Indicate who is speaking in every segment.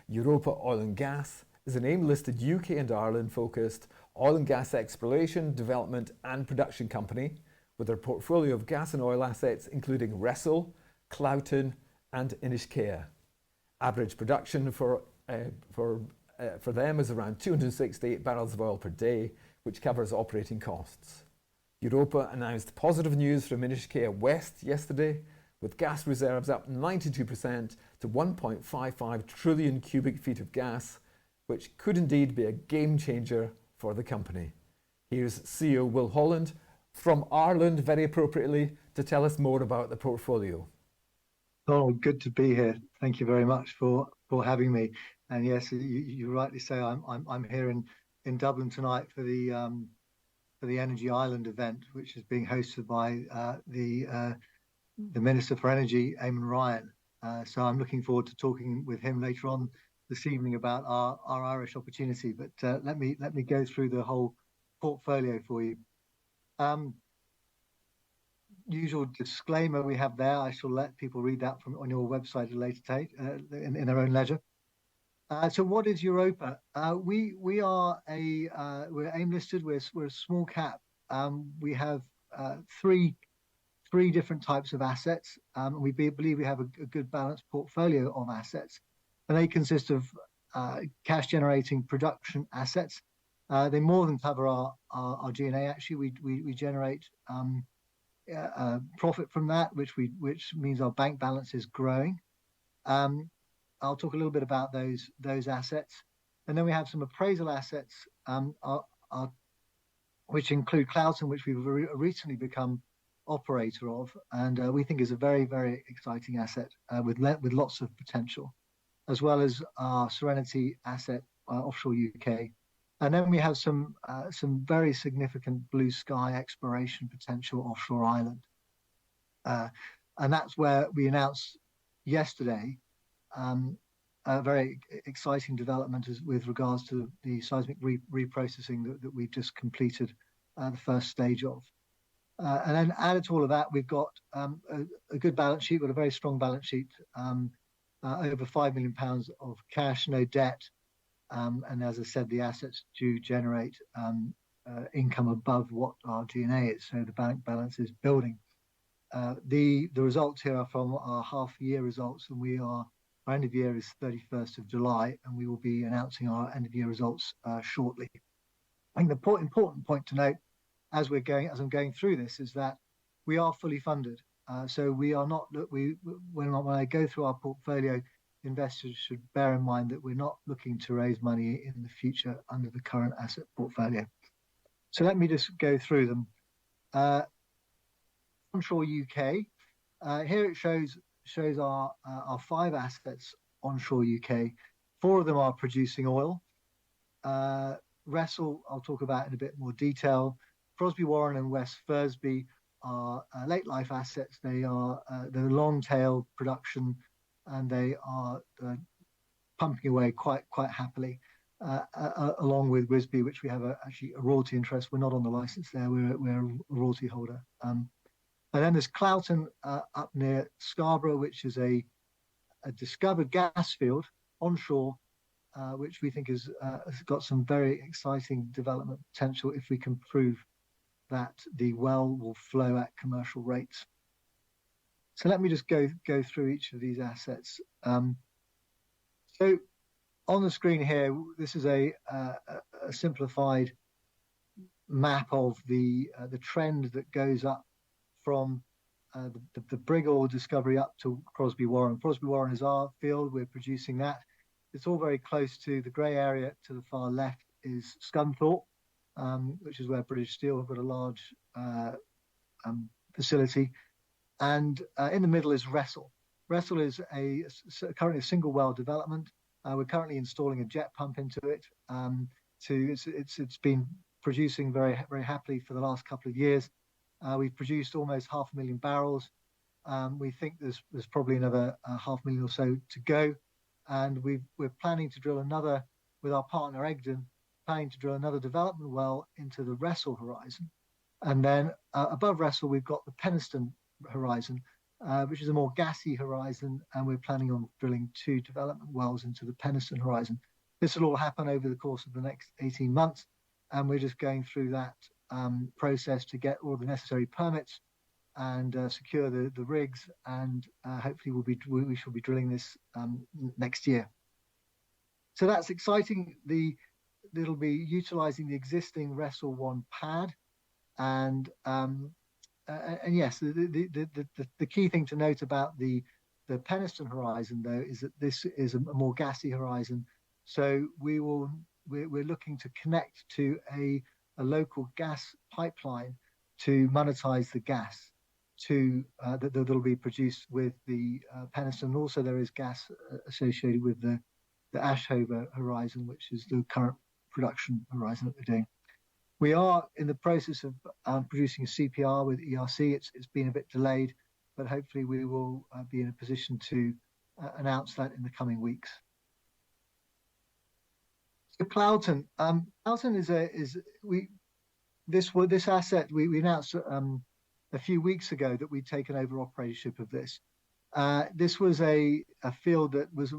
Speaker 1: Europa Oil and Gas is an AIM-listed UK and Ireland-focused oil and gas exploration, development and production company with a portfolio of gas and oil assets including Wressle, Cloughton and Inshikea. Average production for them is around 268 barrels of oil per day, which covers operating costs. Europa announced positive news from Inishkea West yesterday, with gas reserves up 92% to 1.55 trillion cubic feet of gas, which could indeed be a game changer for the company. Here's CEO Will Holland from Ireland, very appropriately, to tell us more about the portfolio.
Speaker 2: Oh, good to be here. Thank you very much for having me. And yes, you rightly say I'm here in Dublin tonight for the Energy Island event, which is being hosted by the Minister for Energy, Eamon Ryan. So I'm looking forward to talking with him later on this evening about our Irish opportunity. But let me go through the whole portfolio for you. Usual disclaimer we have there. I shall let people read that on your website at a later date in their own leisure. So what is Europa? We're AIM listed. We're a small cap. We have three different types of assets. We believe we have a good balanced portfolio of assets, and they consist of cash generating production assets. They more than cover our G&A. Actually, we generate profit from that, which means our bank balance is growing. I'll talk a little bit about those assets, and then we have some appraisal assets, which include Cloughton, which we've recently become operator of, and we think is a very, very exciting asset with lots of potential, as well as our Serenity asset offshore UK. And then we have some very significant blue sky exploration potential offshore Ireland, and that's where we announced yesterday a very exciting development with regards to the seismic reprocessing that we've just completed the first stage of. And then added to all of that, we've got a good balance sheet, with a very strong balance sheet, over £5 million of cash, no debt. And as I said, the assets do generate income above what our G&A is, so the bank balance is building. The results here are from our half-year results, and our end of year is 31st of July, and we will be announcing our end of year results shortly. I think the important point to note as I'm going through this is that we are fully funded. So we are not. When I go through our portfolio, investors should bear in mind that we're not looking to raise money in the future under the current asset portfolio. So let me just go through them. Onshore UK. Here it shows our 5 assets onshore UK. 4 of them are producing oil. Wressle, I'll talk about in a bit more detail. Crosby Warren and West Fursby are late life assets. They're long tail production, and they are pumping away quite happily, along with Wisby, which we have actually a royalty interest. We're not on the license there. We're a royalty holder. And then there's Cloughton up near Scarborough, which is a discovered gas field onshore, which we think has got some very exciting development potential if we can prove that the well will flow at commercial rates. So let me just go through each of these assets. So on the screen here, this is a simplified map of the trend that goes up from the Briggle discovery up to Crosby Warren. Crosby Warren is our field. We're producing that. It's all very close to the grey area. To the far left is Scunthorpe, which is where British Steel have got a large facility. And in the middle is Wressle. Wressle is currently a single well development. We're currently installing a jet pump into it. It's been producing very, very happily for the last couple of years. We've produced almost 500,000 barrels. We think there's probably another 500,000 or so to go. And we're planning to drill another, with our partner Egdon, planning to drill another development well into the Wressle horizon. And then above Wressle, we've got the Penistone horizon, which is a more gassy horizon, and we're planning on drilling 2 development wells into the Penistone horizon. This will all happen over the course of the next 18 months, and we're just going through that process to get all the necessary permits and secure the rigs, and hopefully we shall be drilling this next year. So that's exciting. It'll be utilizing the existing Wressle 1 pad, and yes, the key thing to note about the Penistone horizon, though, is that this is a more gassy horizon. So we're looking to connect to a local gas pipeline to monetize the gas that'll be produced with the Penistone. Also, there is gas associated with the Ashover horizon, which is the current production horizon that we're doing. We are in the process of producing a CPR with ERC. It's been a bit delayed, but hopefully we will be in a position to announce that in the coming weeks. So Cloughton is this asset we announced a few weeks ago that we'd taken over operatorship of this. This was a field that was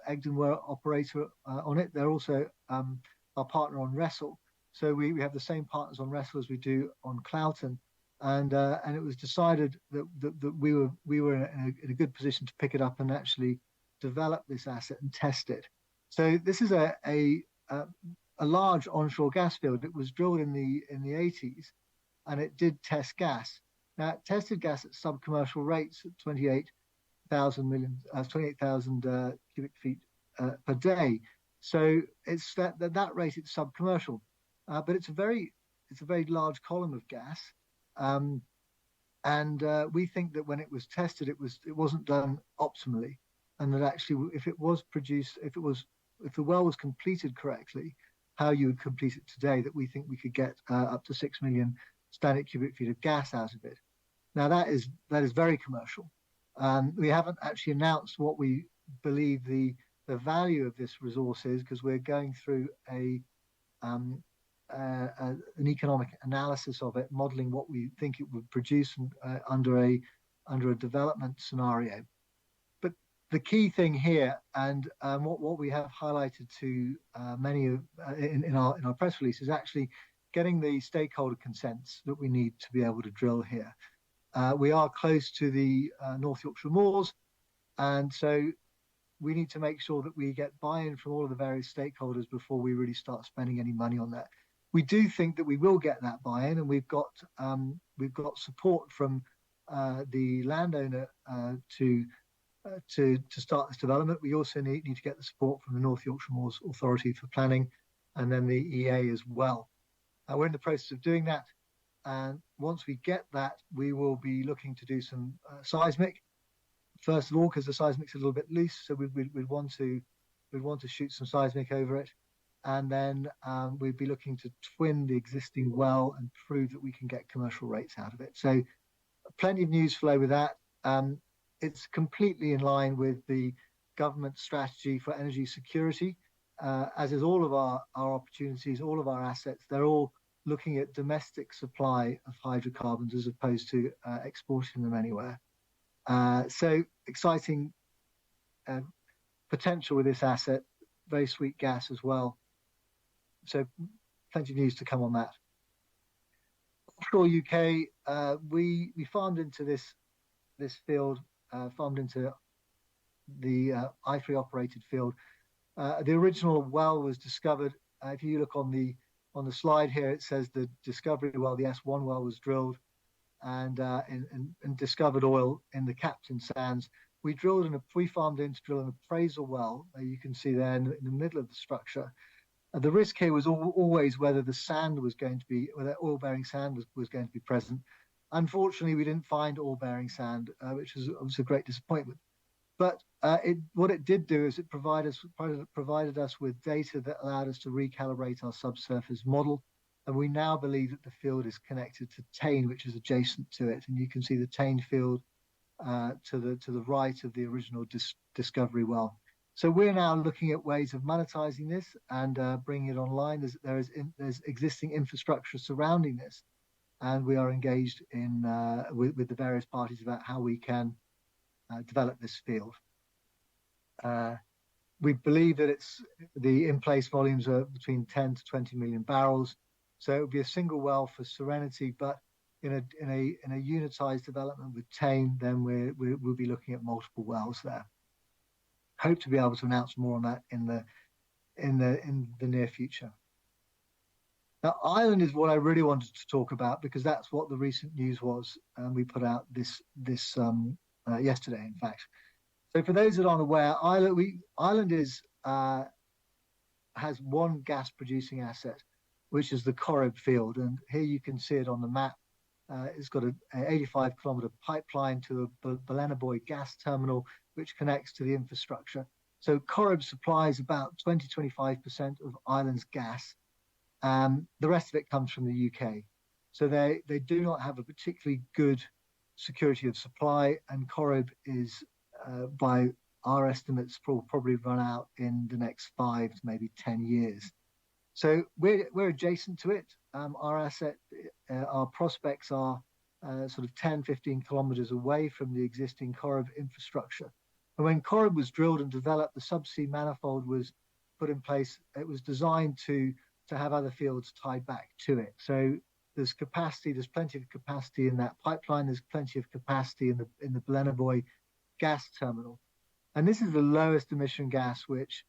Speaker 2: Egdon were operator on it. They're also our partner on Wressle. So we have the same partners on Wressle as we do on Cloughton, and it was decided that we were in a good position to pick it up and actually develop this asset and test it. So this is a large onshore gas field. It was drilled in the 80s, and it did test gas. Now it tested gas at sub-commercial rates at 28,000 cubic feet per day. So it's that rate it's sub-commercial, but it's a very large column of gas, and we think that when it was tested, it wasn't done optimally, and that actually if the well was completed correctly, how you would complete it today, that we think we could get up to 6 million standard cubic feet of gas out of it. Now that is very commercial. We haven't actually announced what we believe the value of this resource is, because we're going through an economic analysis of it, modeling what we think it would produce under a development scenario. But the key thing here, and what we have highlighted to many of in our press release, is actually getting the stakeholder consents that we need to be able to drill here. We are close to the North Yorkshire moors, and so we need to make sure that we get buy-in from all of the various stakeholders before we really start spending any money on that. We do think that we will get that buy-in, and we've got support from the landowner to start this development. We also need to get the support from the North Yorkshire Moors Authority for planning, and then the EA as well. We're in the process of doing that, and once we get that, we will be looking to do some seismic. First of all, because the seismic's a little bit loose, so we'd want to shoot some seismic over it, and then we'd be looking to twin the existing well and prove that we can get commercial rates out of it. So plenty of news flow with that. It's completely in line with the government strategy for energy security, as is all of our opportunities, all of our assets. They're all looking at domestic supply of hydrocarbons as opposed to exporting them anywhere. So exciting potential with this asset, very sweet gas as well. So plenty of news to come on that. Offshore UK, we farmed into this field, farmed into the i3 operated field. The original well was discovered. If you look on the slide here, it says the discovery well, the S1 well, was drilled and discovered oil in the Captain Sands. We farmed in to drill an appraisal well. You can see there in the middle of the structure. The risk here was always whether the sand was going to be, whether oil-bearing sand was going to be present. Unfortunately, we didn't find oil-bearing sand, which was a great disappointment. But what it did do is it provided us with data that allowed us to recalibrate our subsurface model. And we now believe that the field is connected to Tain, which is adjacent to it. And you can see the Tain field to the right of the original discovery well. So we're now looking at ways of monetizing this and bringing it online. There's existing infrastructure surrounding this. and we are engaged in with the various parties about how we can develop this field. We believe that the in-place volumes are between 10 to 20 million barrels. So it would be a single well for Serenity, but in a unitized development with Tain, then we'll be looking at multiple wells there. Hope to be able to announce more on that in the near future. Now, Ireland is what I really wanted to talk about because that's what the recent news was, and we put out this yesterday, in fact. So, for those that aren't aware, Ireland has one gas-producing asset, which is the Corrib field, and here you can see it on the map. It's got an 85-kilometre pipeline to a Blennerboy gas terminal, which connects to the infrastructure. So Corrib supplies about 20-25% of Ireland's gas. The rest of it comes from the UK. So they do not have a particularly good security of supply, and Corrib is, by our estimates, will probably run out in the next 5 to maybe 10 years. So we're adjacent to it. Our asset, our prospects are sort of 10, 15 kilometers away from the existing Corrib infrastructure. And when Corrib was drilled and developed, the subsea manifold was put in place. It was designed to have other fields tied back to it. So there's capacity, there's plenty of capacity in that pipeline. There's plenty of capacity in the Blennerboy gas terminal. And this is the lowest emission gas which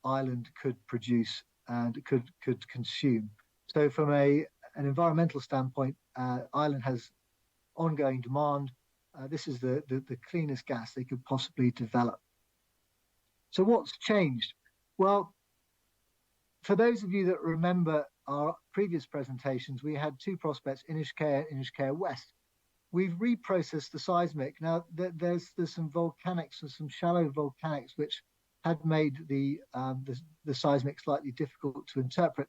Speaker 2: Ireland could produce and could consume. So from an environmental standpoint, Ireland has ongoing demand. This is the cleanest gas they could possibly develop. So what's changed? Well, for those of you that remember our previous presentations, we had two prospects, Inishkea and Inishkea West. We've reprocessed the seismic. Now, there's some volcanics and some shallow volcanics which had made the seismic slightly difficult to interpret.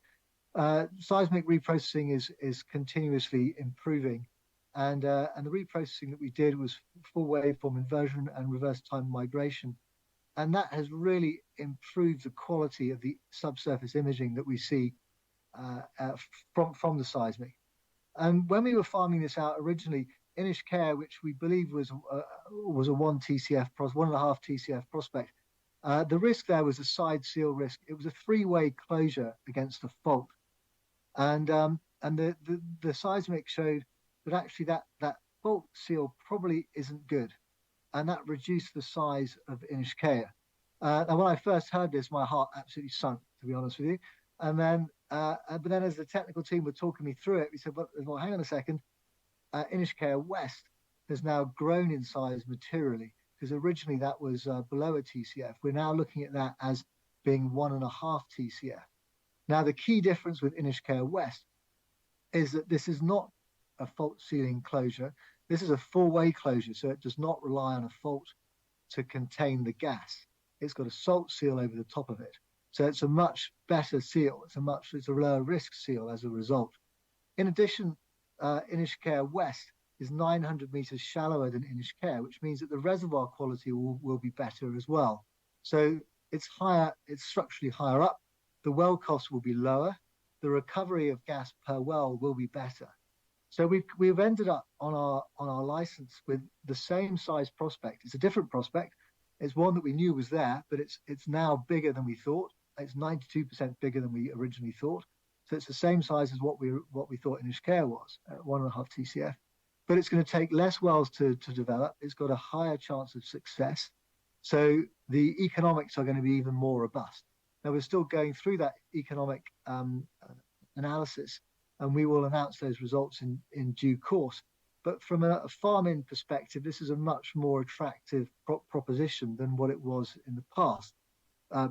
Speaker 2: Seismic reprocessing is continuously improving, and the reprocessing that we did was full waveform inversion and reverse time migration, and that has really improved the quality of the subsurface imaging that we see from the seismic. And when we were farming this out originally, Inishkea, which we believe was a 1.5 TCF prospect, the risk there was a side seal risk. It was a three-way closure against a fault, and the seismic showed that actually that fault seal probably isn't good, and that reduced the size of Inishkea. And when I first heard this, my heart absolutely sunk, to be honest with you. And then, but then as the technical team were talking me through it, we said, well hang on a second. Inishkea West has now grown in size materially, because originally that was below a TCF. We're now looking at that as being 1.5 TCF. Now, the key difference with Inishkea West is that this is not a fault sealing closure. This is a full-way closure, so it does not rely on a fault to contain the gas. It's got a salt seal over the top of it. So it's a much better seal. It's a lower risk seal as a result. In addition, Inishkea West is 900 meters shallower than Inishkea, which means that the reservoir quality will be better as well. So it's higher, it's structurally higher up. The well cost will be lower. The recovery of gas per well will be better. So we've ended up on our license with the same size prospect. It's a different prospect. It's one that we knew was there, but it's now bigger than we thought. It's 92% bigger than we originally thought. So it's the same size as what we thought Inishkea was, at 1.5 TCF. But it's going to take less wells to develop. It's got a higher chance of success. So the economics are going to be even more robust. Now, we're still going through that economic analysis, and we will announce those results in due course. But from a farming perspective, this is a much more attractive proposition than what it was in the past,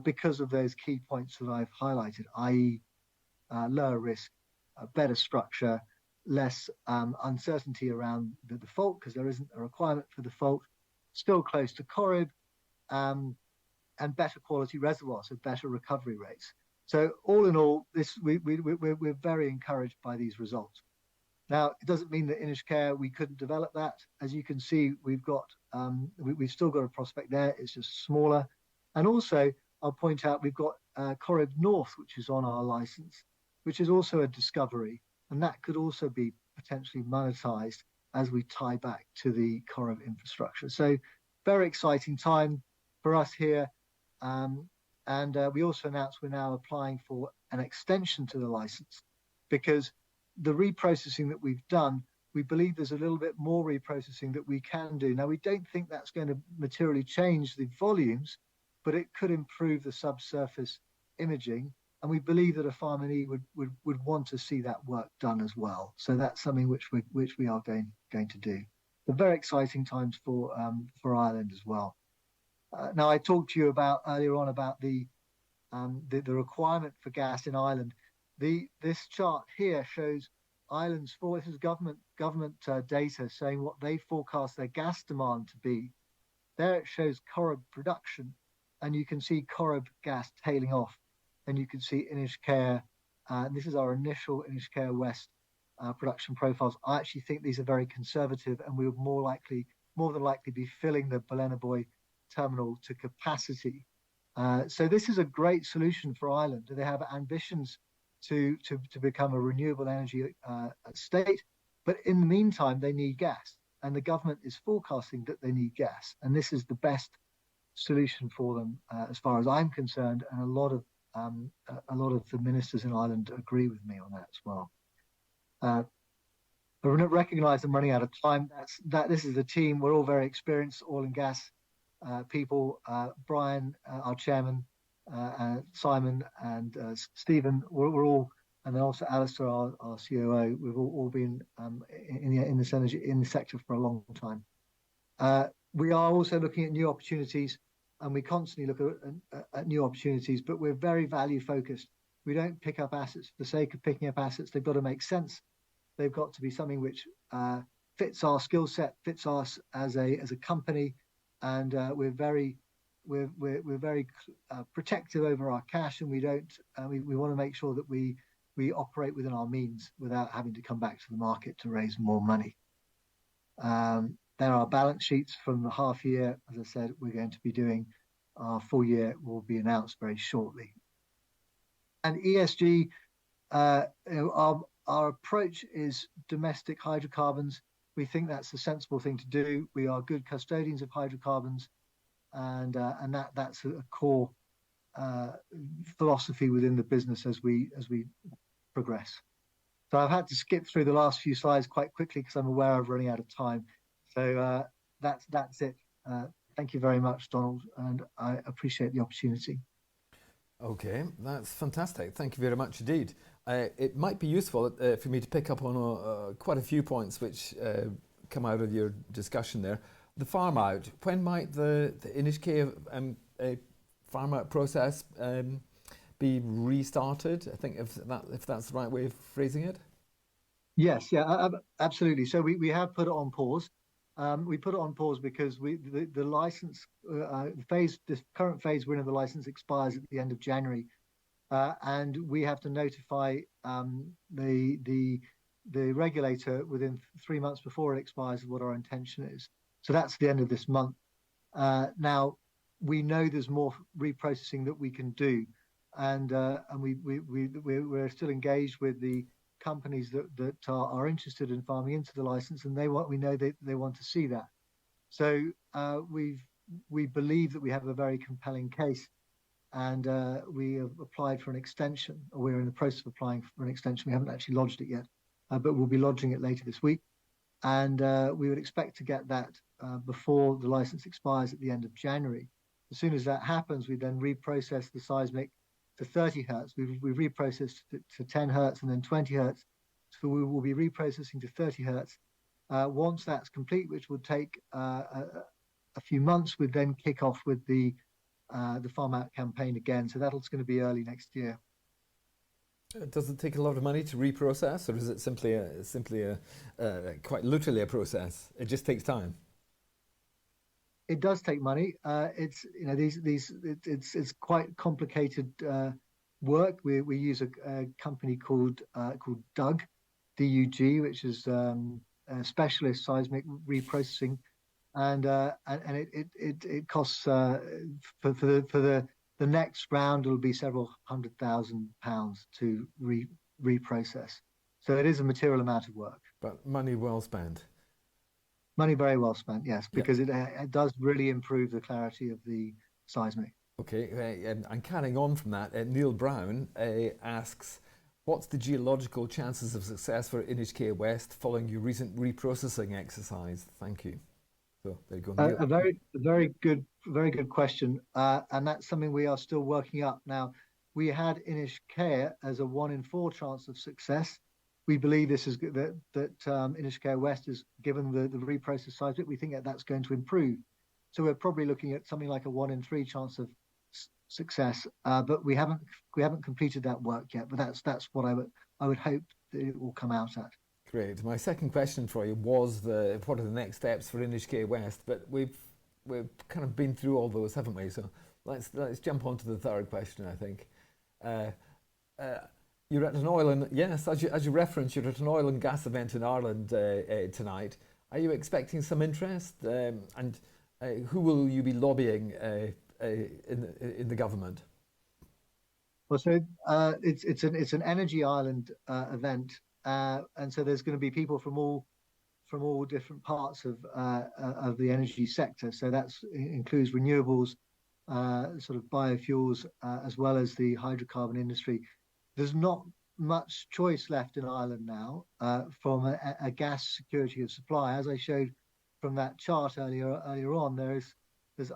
Speaker 2: because of those key points that I've highlighted, i.e., lower risk, better structure, less uncertainty around the default, because there isn't a requirement for default, still close to Corrib, and better quality reservoirs, so better recovery rates. So all in all, we're very encouraged by these results. Now, it doesn't mean that Inishkea we couldn't develop that. As you can see, we've still got a prospect there. It's just smaller. And also, I'll point out we've got Corrib North, which is on our license, which is also a discovery, and that could also be potentially monetized as we tie back to the Corrib infrastructure. So very exciting time for us here. And we also announced we're now applying for an extension to the license, because the reprocessing that we've done, we believe there's a little bit more reprocessing that we can do. Now, we don't think that's going to materially change the volumes, but it could improve the subsurface imaging. And we believe that a farmee would want to see that work done as well. So that's something which we are going to do. So very exciting times for Ireland as well. Now, I talked to you earlier on about the requirement for gas in Ireland. This chart here shows Ireland's this is government data saying what they forecast their gas demand to be. There it shows Corrib production, and you can see Corrib gas tailing off, and you can see Inishkea. This is our initial Inishkea West production profiles. I actually think these are very conservative, and we would more than likely be filling the Ballinabboy terminal to capacity. So this is a great solution for Ireland. They have ambitions to become a renewable energy state, but in the meantime, they need gas, and the government is forecasting that they need gas, and this is the best solution for them, as far as I'm concerned. And a lot of the ministers in Ireland agree with me on that as well. But we recognise I'm running out of time. This is the team. We're all very experienced oil and gas people. Brian, our chairman, Simon and Stephen, we're all, and then also Alistair, our COO. We've all been in the sector for a long time. We are also looking at new opportunities, and we constantly look at new opportunities, but we're very value focused. We don't pick up assets for the sake of picking up assets. They've got to make sense. They've got to be something which fits our skill set, fits us as a company, and we're very protective over our cash, and we want to make sure that we operate within our means without having to come back to the market to raise more money. There are balance sheets from the half year. As I said, we're going to be doing our full year will be announced very shortly. And ESG, our approach is domestic hydrocarbons. We think that's a sensible thing to do. We are good custodians of hydrocarbons, and that's a core philosophy within the business as we progress. So I've had to skip through the last few slides quite quickly because I'm aware of running out of time. So that's it. Thank you very much, Donald, and I appreciate the opportunity.
Speaker 1: Okay, that's fantastic. Thank you very much indeed. It might be useful for me to pick up on quite a few points which come out of your discussion there. The farm out, when might the Inishkea farm out process be restarted? I think if that's the right way of phrasing it.
Speaker 2: Yes, yeah, absolutely. So we have put it on pause. We put it on pause because the license this current phase we're in of the license expires at the end of January, and we have to notify the regulator within 3 months before it expires of what our intention is. So that's the end of this month. Now we know there's more reprocessing that we can do, and we're still engaged with the companies that are interested in farming into the license, and they want to see that. So we believe that we have a very compelling case, and we have applied for an extension, or we're in the process of applying for an extension. We haven't actually lodged it yet, but we'll be lodging it later this week, and we would expect to get that before the license expires at the end of January. As soon as that happens, we then reprocess the seismic to 30 hertz. We've reprocessed to 10 hertz and then 20 hertz. So we will be reprocessing to 30 hertz. Once that's complete, which will take a few months, we'd then kick off with the farm out campaign again. So that's going to be early next year.
Speaker 1: Does it take a lot of money to reprocess, or is it simply quite literally a process? It just takes time.
Speaker 2: It does take money. It's it's quite complicated work. We use a company called DUG, D-U-G, which is a specialist seismic reprocessing, and it costs for the next round it'll be several £100,000 to reprocess. So it is a material amount of work.
Speaker 1: But money well spent.
Speaker 2: Money very well spent, yes,
Speaker 1: Yeah.
Speaker 2: because it does really improve the clarity of the seismic.
Speaker 1: Okay, and carrying on from that, Neil Brown asks, what's the geological chances of success for Inishkea West following your recent reprocessing exercise? Thank you. So there you go, Neil.
Speaker 2: A very good question, and that's something we are still working up now. We had Inishkea as a 1 in 4 chance of success. We believe this is that Inishkea West is given the reprocessed seismic. We think that that's going to improve. So we're probably looking at something like a 1 in 3 chance of success, but we haven't completed that work yet. But that's what I would hope that it will come out at.
Speaker 1: Great. My second question for you was what are the next steps for Inishkea West? But we've kind of been through all those, haven't we? So let's jump on to the third question, I think. You're at an oil and yes, as you referenced, you're at an oil and gas event in Ireland tonight. Are you expecting some interest? And who will you be lobbying in the government?
Speaker 2: Well, so it's an energy island event, and so there's going to be people from all different parts of the energy sector. So that includes renewables, sort of biofuels, as well as the hydrocarbon industry. There's not much choice left in Ireland now from a gas security of supply. As I showed from that chart earlier on, there's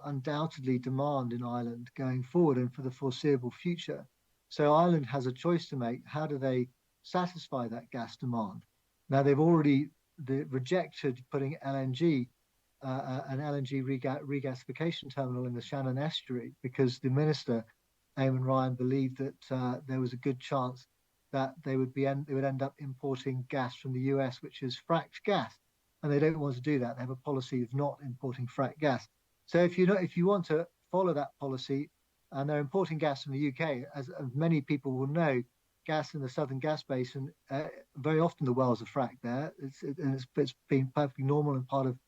Speaker 2: undoubtedly demand in Ireland going forward and for the foreseeable future. So Ireland has a choice to make. How do they satisfy that gas demand? Now they've already rejected putting LNG, an LNG regasification terminal in the Shannon estuary because the minister, Eamon Ryan, believed that there was a good chance that they would end up importing gas from the US, which is fracked gas, and they don't want to do that. They have a policy of not importing fracked gas. So if you want to follow that policy, and they're importing gas from the UK, as many people will know, gas in the Southern Gas Basin, very often the wells are fracked there. It's been perfectly normal and part of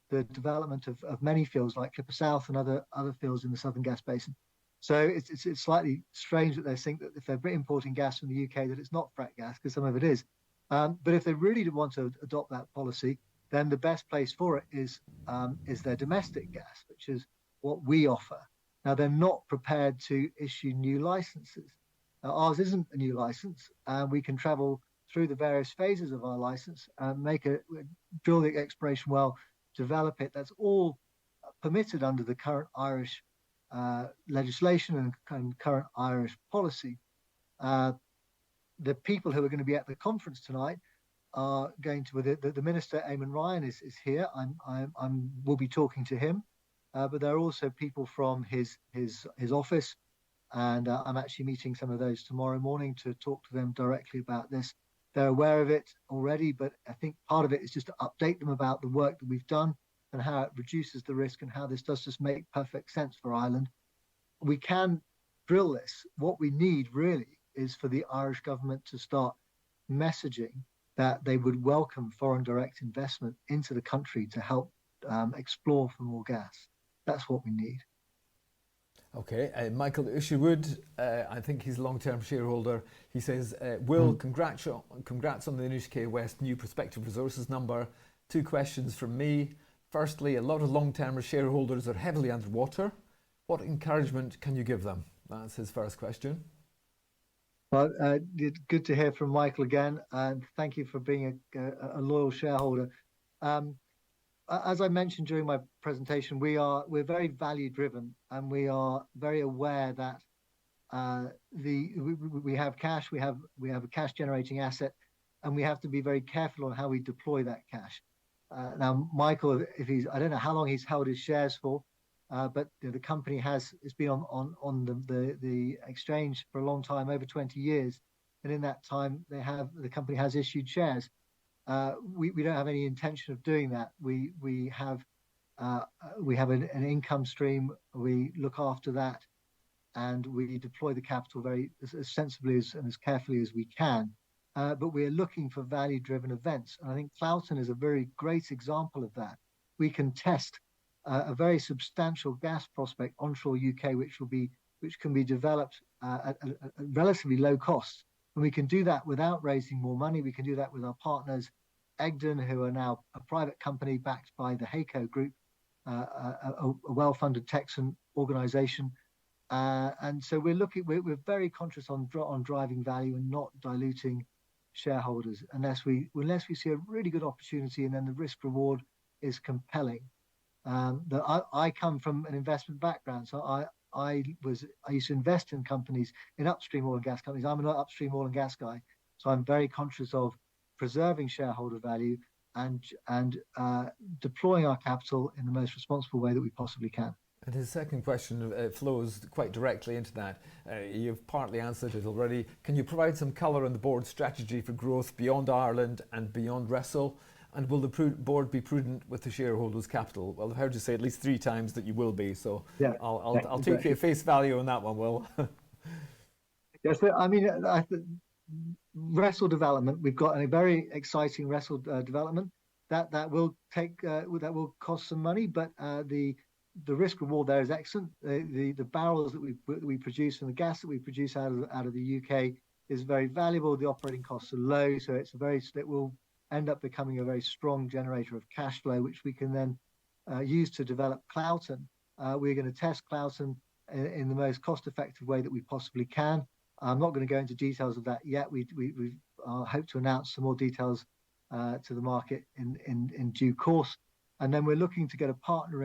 Speaker 2: the development of many fields like Clipper South and other fields in the Southern Gas Basin. So it's slightly strange that they think that if they're importing gas from the UK that it's not fracked gas, because some of it is. But if they really want to adopt that policy, then the best place for it is their domestic gas, which is what we offer. Now, they're not prepared to issue new licenses. Ours isn't a new license, and we can travel through the various phases of our license and drill the exploration well, develop it. That's all permitted under the current Irish legislation and current Irish policy. The people who are going to be at the conference tonight are going to, the Minister, Eamon Ryan, is here. We'll be talking to him. But there are also people from his office, and I'm actually meeting some of those tomorrow morning to talk to them directly about this. They're aware of it already, but I think part of it is just to update them about the work that we've done and how it reduces the risk and how this does just make perfect sense for Ireland. We can drill this. What we need really is for the Irish government to start messaging that they would welcome foreign direct investment into the country to help explore for more gas. That's what we need.
Speaker 1: Okay, Michael Isherwood, I think he's a long-term shareholder. He says, Will, congrats on the Inishkea West new prospective resources number. 2 questions from me. Firstly, a lot of long-term shareholders are heavily underwater. What encouragement can you give them? That's his first question.
Speaker 2: Well, it's good to hear from Michael again, and thank you for being a loyal shareholder. As I mentioned during my presentation, we're very value driven, and we are very aware that we have cash, we have a cash generating asset, and we have to be very careful on how we deploy that cash. Now, Michael, I don't know how long he's held his shares for, but the company it's been on the exchange for a long time, over 20 years, and in that time the company has issued shares. We don't have any intention of doing that. We have an income stream. We look after that, and we deploy the capital very as sensibly and as carefully as we can. But we are looking for value-driven events, and I think Cloughton is a very great example of that. We can test a very substantial gas prospect onshore UK, which can be developed at a relatively low cost. And we can do that without raising more money. We can do that with our partners Egdon, who are now a private company backed by the Hayco Group, a well-funded Texan organization. And so we're very conscious on driving value and not diluting shareholders unless we see a really good opportunity and then the risk reward is compelling. I come from an investment background, so I used to invest in companies, in upstream oil and gas companies. I'm an upstream oil and gas guy, so I'm very conscious of preserving shareholder value and deploying our capital in the most responsible way that we possibly can.
Speaker 1: And his second question flows quite directly into that. You've partly answered it already. Can you provide some colour on the board's strategy for growth beyond Ireland and beyond Wressle? And will the board be prudent with the shareholders' capital? Well, I've heard you say at least 3 times that you will be, so yeah, I'll take you at face value on that one, Will.
Speaker 2: Yes, I mean, Wressle development, we've got a very exciting Wressle development that will cost some money, but the risk reward there is excellent. The barrels that we produce and the gas that we produce out of the UK is very valuable. The operating costs are low, so it will end up becoming a very strong generator of cash flow, which we can then use to develop Cloughton. We're going to test Cloughton in the most cost-effective way that we possibly can. I'm not going to go into details of that yet. We hope to announce some more details to the market in due course. And then we're looking to get a partner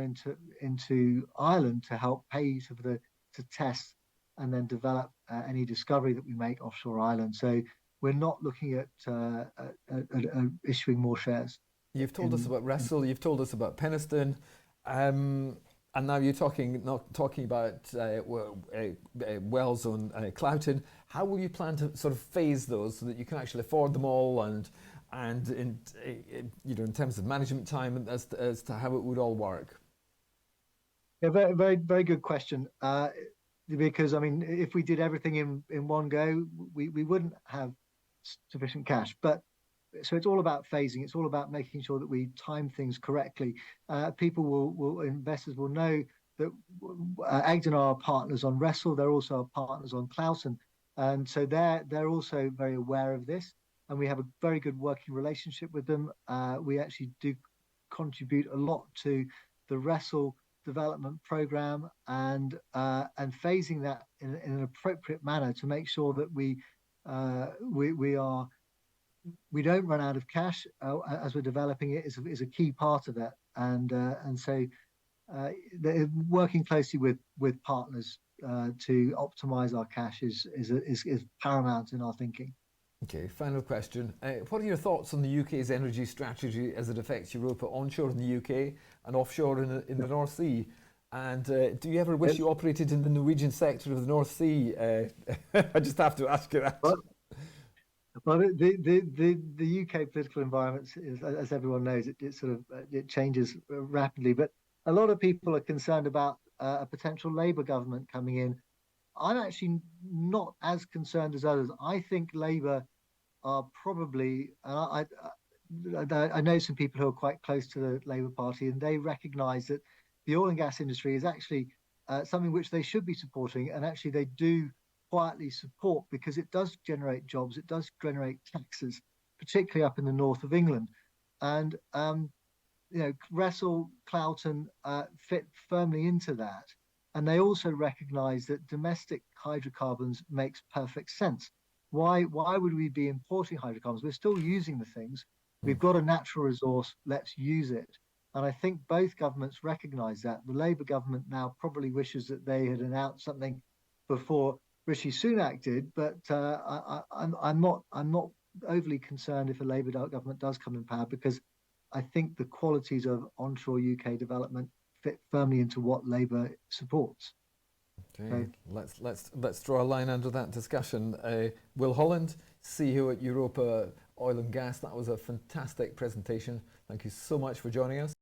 Speaker 2: into Ireland to help pay to test and then develop any discovery that we make offshore Ireland. So we're not looking at issuing more shares.
Speaker 1: You've told us about Wressle, you've told us about Penistone, and now you're not talking about wells on Cloughton. How will you plan to sort of phase those so that you can actually afford them all, and in terms of management time as to how it would all work?
Speaker 2: Yeah, very, very, very good question. Because I mean, if we did everything in one go, we wouldn't have sufficient cash. But so it's all about phasing. It's all about making sure that we time things correctly. Investors will know that Egdon are our partners on Wressle. They're also our partners on Cloughton, and so they're also very aware of this. And we have a very good working relationship with them. We actually do contribute a lot to the Wressle development program and phasing that in an appropriate manner to make sure that we don't run out of cash as we're developing it is a key part of that. And so working closely with partners to optimize our cash is paramount in our thinking.
Speaker 1: Okay, final question. What are your thoughts on the UK's energy strategy as it affects Europa onshore in the UK and offshore in the North Sea? And do you ever wish you operated in the Norwegian sector of the North Sea? I just have to ask you that.
Speaker 2: Well, the UK political environment, as everyone knows, it changes rapidly. But a lot of people are concerned about a potential Labour government coming in. I'm actually not as concerned as others. I think Labour are probably, I know some people who are quite close to the Labour Party, and they recognise that the oil and gas industry is actually something which they should be supporting, and actually they do quietly support because it does generate jobs, it does generate taxes, particularly up in the north of England. And Wressle, Cloughton fit firmly into that. And they also recognise that domestic hydrocarbons makes perfect sense. Why would we be importing hydrocarbons? We're still using the things. We've got a natural resource. Let's use it. And I think both governments recognise that. The Labour government now probably wishes that they had announced something before Rishi Sunak did. But I'm not overly concerned if a Labour government does come in power, because I think the qualities of onshore UK development fit firmly into what Labour supports.
Speaker 1: Okay, let's draw a line under that discussion. Will Holland, CEO at Europa Oil and Gas, that was a fantastic presentation. Thank you so much for joining us.